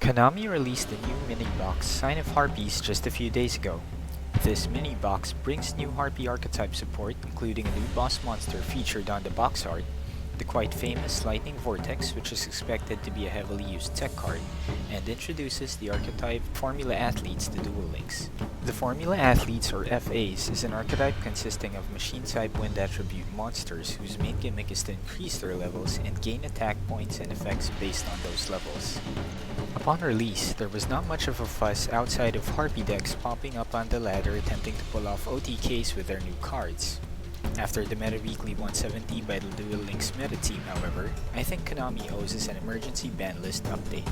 Konami released a new mini-box, Sign of Harpies, just a few days ago. This mini-box brings new Harpy archetype support, including a new boss monster featured on the box art, the quite famous Lightning Vortex, which is expected to be a heavily used tech card, and introduces the archetype Formula Athletes to Duel Links. The Formula Athletes, or FAs, is an archetype consisting of machine-type wind attribute monsters whose main gimmick is to increase their levels and gain attack points and effects based on those levels. Upon release, there was not much of a fuss outside of Harpy decks popping up on the ladder attempting to pull off OTKs with their new cards. After the Meta Weekly 170 by the Duel Links meta team, however, I think Konami owes us an emergency ban list update.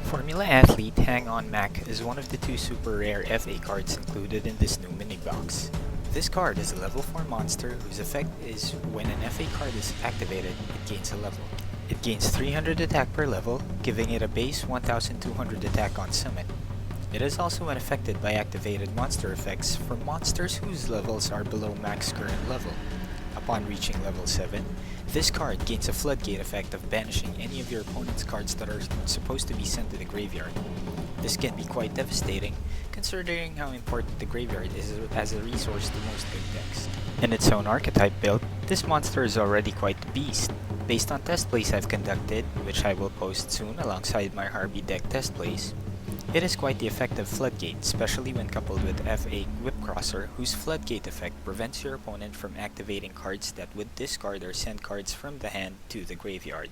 Formula Athlete Hang On Mach is one of the two super rare FA cards included in this new mini-box. This card is a level 4 monster whose effect is when an FA card is activated, it gains a level. It gains 300 attack per level, giving it a base 1200 attack on summon. It is also unaffected by activated monster effects for monsters whose levels are below max current level. Upon reaching level 7, this card gains a floodgate effect of banishing any of your opponent's cards that are supposed to be sent to the graveyard. This can be quite devastating, considering how important the graveyard is as a resource to most good decks. In its own archetype build, this monster is already quite the beast. Based on test plays I've conducted, which I will post soon alongside my Harpy deck test plays, it is quite the effective floodgate, especially when coupled with FA Whipcrosser, whose floodgate effect prevents your opponent from activating cards that would discard or send cards from the hand to the graveyard.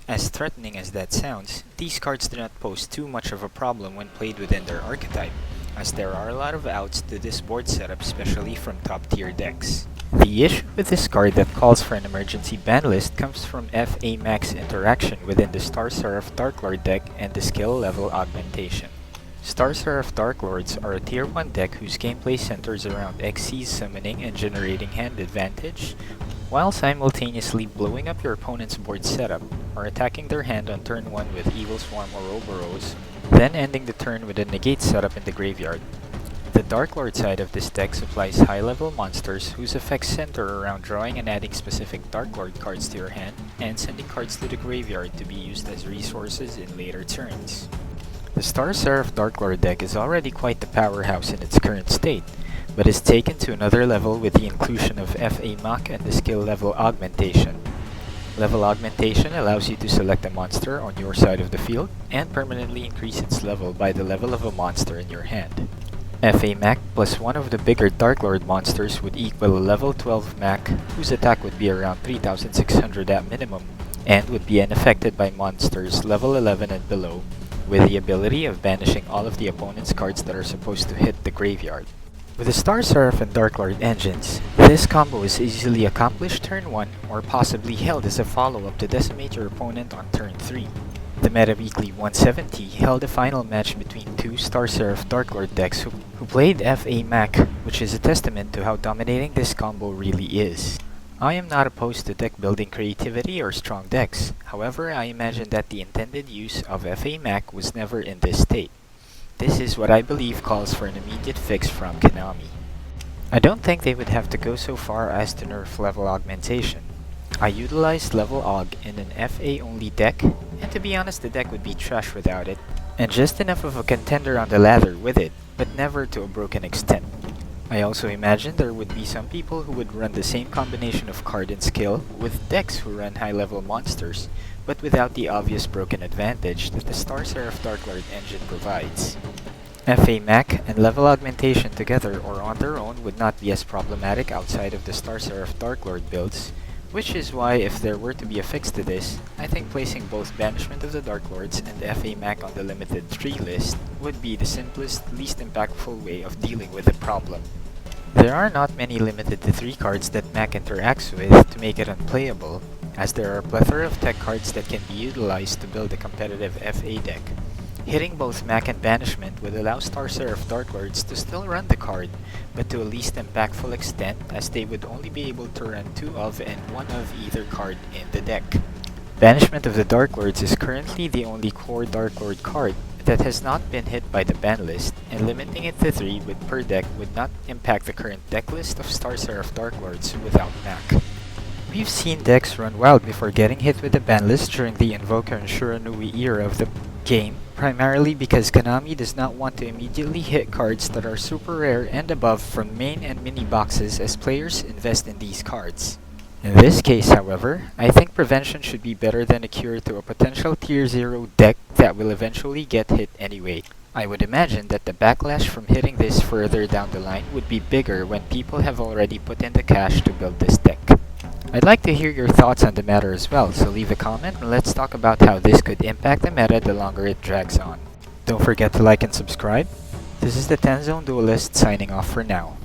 As threatening as that sounds, these cards do not pose too much of a problem when played within their archetype, as there are a lot of outs to this board setup, especially from top tier decks. The issue with this card that calls for an emergency ban list comes from FA Mach's interaction within the Star Seraph Darklord deck and the skill level augmentation. Star Seraph Darklords are a tier 1 deck whose gameplay centers around Xyz summoning and generating hand advantage, while simultaneously blowing up your opponent's board setup, or attacking their hand on turn 1 with Evil Swarm or Ouroboros, then ending the turn with a negate setup in the graveyard. The Darklord side of this deck supplies high-level monsters whose effects center around drawing and adding specific Darklord cards to your hand, and sending cards to the graveyard to be used as resources in later turns. The Star Seraph Darklord deck is already quite the powerhouse in its current state, but is taken to another level with the inclusion of FA Mach and the skill level augmentation. Level augmentation allows you to select a monster on your side of the field and permanently increase its level by the level of a monster in your hand. FA Mach plus one of the bigger Darklord monsters would equal a level 12 Mach, whose attack would be around 3600 at minimum, and would be unaffected by monsters level 11 and below, with the ability of banishing all of the opponent's cards that are supposed to hit the graveyard. With the Star Seraph and Darklord engines, this combo is easily accomplished turn 1 or possibly held as a follow-up to decimate your opponent on turn 3. The Meta Weekly 170 held a final match between two Star Seraph Darklord decks who played FA Mach, which is a testament to how dominating this combo really is. I am not opposed to deck building creativity or strong decks, however I imagine that the intended use of FA Mach was never in this state. This is what I believe calls for an immediate fix from Konami. I don't think they would have to go so far as to nerf level augmentation. I utilized level aug in an FA only deck, and to be honest the deck would be trash without it, and just enough of a contender on the ladder with it, but never to a broken extent. I also imagine there would be some people who would run the same combination of card and skill with decks who run high level monsters, but without the obvious broken advantage that the Star Seraph Darklord engine provides. FA Mach and level augmentation together or on their own would not be as problematic outside of the Star Seraph Darklord builds, which is why if there were to be a fix to this, I think placing both Banishment of the Darklords and FA Mach on the limited 3 list would be the simplest, least impactful way of dealing with the problem. There are not many limited to 3 cards that Mach interacts with to make it unplayable, as there are a plethora of tech cards that can be utilized to build a competitive FA deck. Hitting both Mach and Banishment would allow Star Seraph Darklords to still run the card, but to a least impactful extent, as they would only be able to run 2 of and 1 of either card in the deck. Banishment of the Darklords is currently the only core Darklord card that has not been hit by the ban list, and limiting it to 3 with per deck would not impact the current deck list of Star Seraph Darklords without Mach. We've seen decks run wild before getting hit with the ban list during the Invoker and Shiranui era of the game, primarily because Konami does not want to immediately hit cards that are super rare and above from main and mini boxes as players invest in these cards. In this case, however, I think prevention should be better than a cure to a potential tier 0 deck that will eventually get hit anyway. I would imagine that the backlash from hitting this further down the line would be bigger when people have already put in the cash to build this deck. I'd like to hear your thoughts on the matter as well, so leave a comment and let's talk about how this could impact the meta the longer it drags on. Don't forget to like and subscribe. This is the 10 Zone Duelist signing off for now.